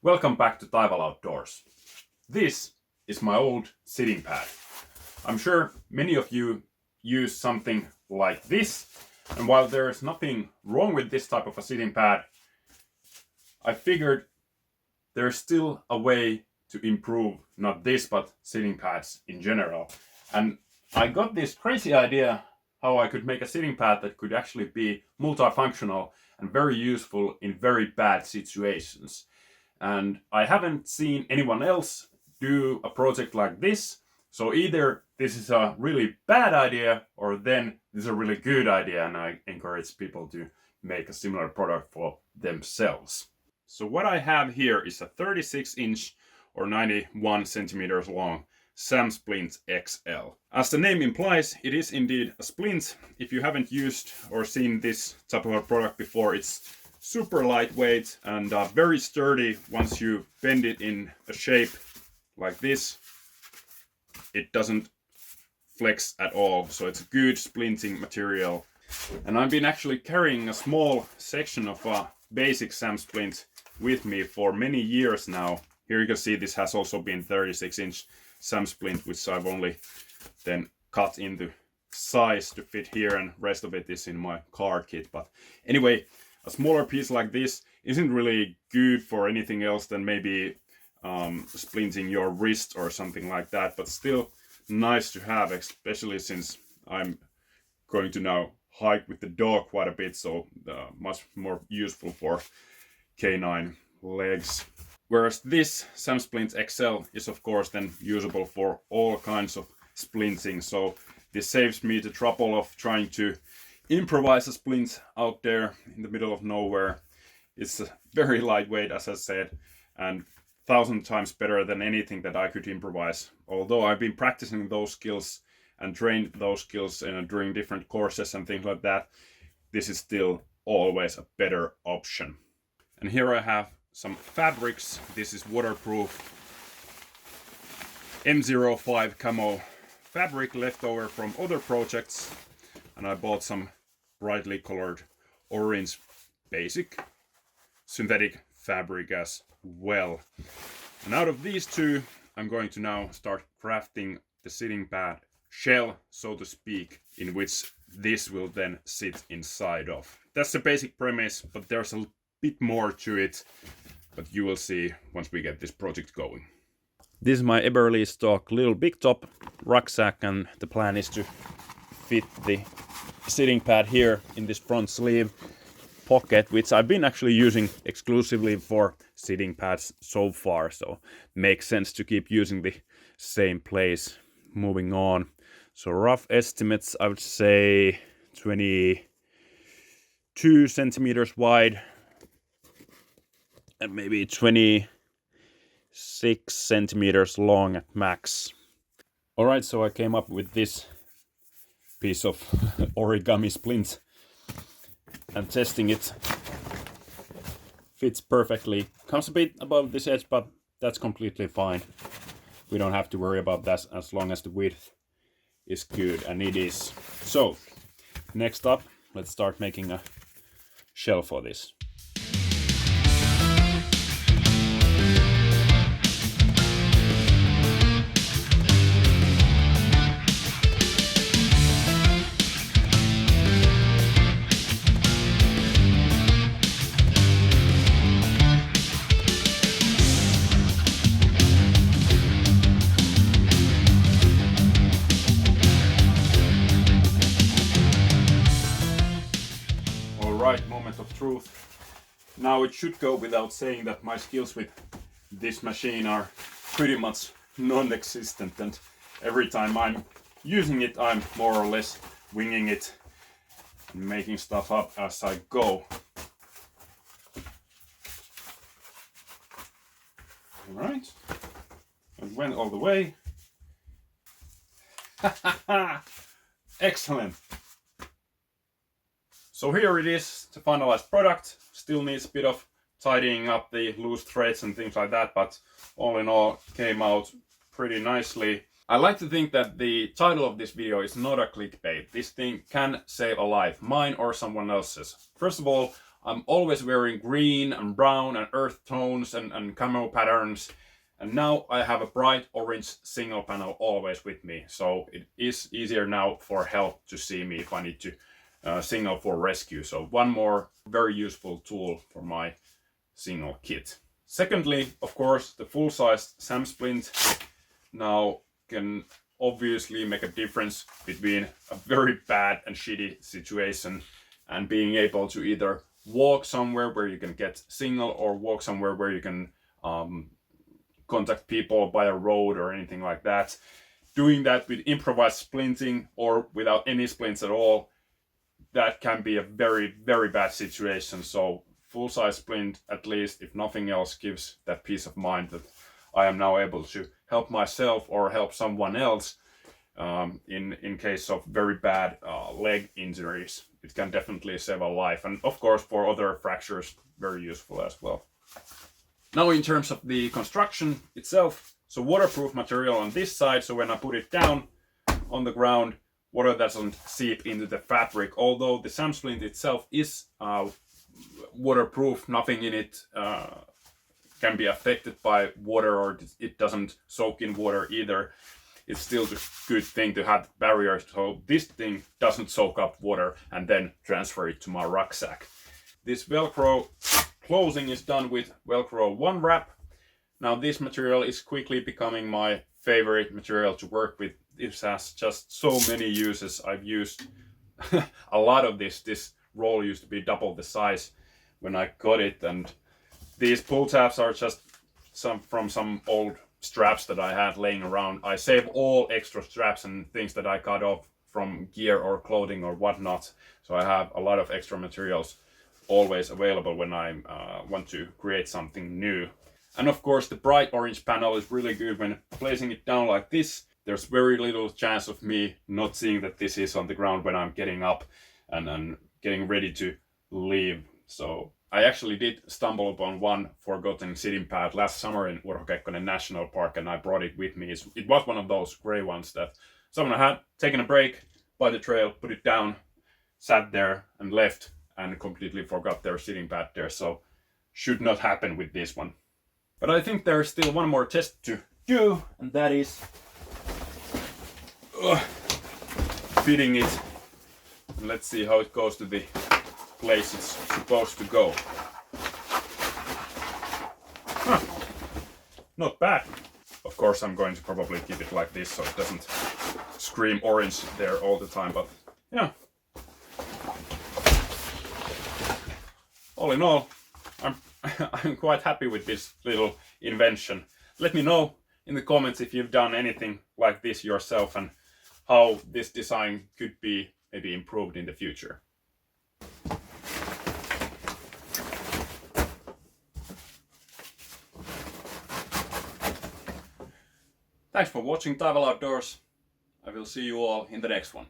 Welcome back to Taival Outdoors. This is my old sitting pad. I'm sure many of you use something like this, and while there's nothing wrong with this type of a sitting pad, I figured there's still a way to improve not this but sitting pads in general. And I got this crazy idea how I could make a sitting pad that could actually be multifunctional and very useful in very bad situations. And I haven't seen anyone else do a project like this. So either this is a really bad idea or then this is a really good idea, and I encourage people to make a similar product for themselves. So what I have here is a 36-inch or 91 centimeters long SAM Splint XL. As the name implies, it is indeed a splint. If you haven't used or seen this type of a product before, it's super lightweight and very sturdy. Once you bend it in a shape like this, it doesn't flex at all, so it's a good splinting material. And I've been actually carrying a small section of a basic SAM Splint with me for many years now. Here you can see this has also been 36-inch SAM Splint, which I've only then cut into size to fit here, and rest of it is in my car kit. But anyway, a smaller piece like this isn't really good for anything else than maybe splinting your wrist or something like that, but still nice to have, especially since I'm going to now hike with the dog quite a bit, so much more useful for canine legs. Whereas this SAM Splint XL is of course then usable for all kinds of splinting, so this saves me the trouble of trying to improvise a splint out there in the middle of nowhere. It's very lightweight, as I said, and 1,000 times better than anything that I could improvise. Although I've been practicing those skills and trained those skills during different courses and things like that, this is still always a better option. And here I have some fabrics. This is waterproof M05 camo fabric leftover from other projects, and I bought some brightly colored orange basic synthetic fabric as well. And out of these two, I'm going to now start crafting the sitting pad shell, so to speak, in which this will then sit inside of. That's the basic premise, but there's a bit more to it, but you will see once we get this project going. This is my Eberlestock little big top rucksack, and the plan is to fit the sitting pad here in this front sleeve pocket, which I've been actually using exclusively for sitting pads so far, so makes sense to keep using the same place. Moving on, so rough estimates, I would say 22 centimeters wide and maybe 26 centimeters long at max. Alright, so I came up with this piece of origami splint, and testing it fits perfectly. Comes a bit above this edge, but that's completely fine. We don't have to worry about that as long as the width is good, and it is. So next up, let's start making a shell for this. Moment of truth. Now it should go without saying that my skills with this machine are pretty much non-existent, and every time I'm using it I'm more or less winging it and making stuff up as I go. Alright, it went all the way. Excellent! So here it is, the finalized product. Still needs a bit of tidying up the loose threads and things like that, but all in all came out pretty nicely. I like to think that the title of this video is not a clickbait. This thing can save a life, mine or someone else's. First of all, I'm always wearing green and brown and earth tones and camo patterns. And now I have a bright orange signal panel always with me. So it is easier now for help to see me if I need to signal for rescue. So one more very useful tool for my signal kit. Secondly, of course, the full-size SAM splint now can obviously make a difference between a very bad and shitty situation and being able to either walk somewhere where you can get signal or walk somewhere where you can contact people by a road or anything like that. Doing that with improvised splinting or without any splints at all, that can be a very, very bad situation. So full-size splint, at least, if nothing else, gives that peace of mind that I am now able to help myself or help someone else in case of very bad leg injuries. It can definitely save a life, and of course for other fractures, very useful as well. Now in terms of the construction itself, so waterproof material on this side, so when I put it down on the ground, water doesn't seep into the fabric. Although the SAM splint itself is waterproof, nothing in it can be affected by water, or it doesn't soak in water either. It's still a good thing to have barriers so this thing doesn't soak up water and then transfer it to my rucksack. This Velcro closing is done with Velcro One Wrap. Now this material is quickly becoming my favorite material to work with. This has just so many uses. I've used a lot of this. This roll used to be double the size when I got it, and these pull tabs are just from some old straps that I had laying around. I save all extra straps and things that I cut off from gear or clothing or whatnot. So I have a lot of extra materials always available when I want to create something new. And of course the bright orange panel is really good when placing it down like this. There's very little chance of me not seeing that this is on the ground when I'm getting up and getting ready to leave. So I actually did stumble upon one forgotten sitting pad last summer in Urho Kekkonen National Park, and I brought it with me. It was one of those grey ones that someone had taken a break by the trail, put it down, sat there and left and completely forgot their sitting pad there. So should not happen with this one. But I think there's still one more test to do, and that is fitting it. Let's see how it goes to the place it's supposed to go. Huh. Not bad. Of course I'm going to probably keep it like this so it doesn't scream orange there all the time, but yeah. All in all, I'm quite happy with this little invention. Let me know in the comments if you've done anything like this yourself and how this design could be maybe improved in the future. Thanks for watching Taival Outdoors. I will see you all in the next one.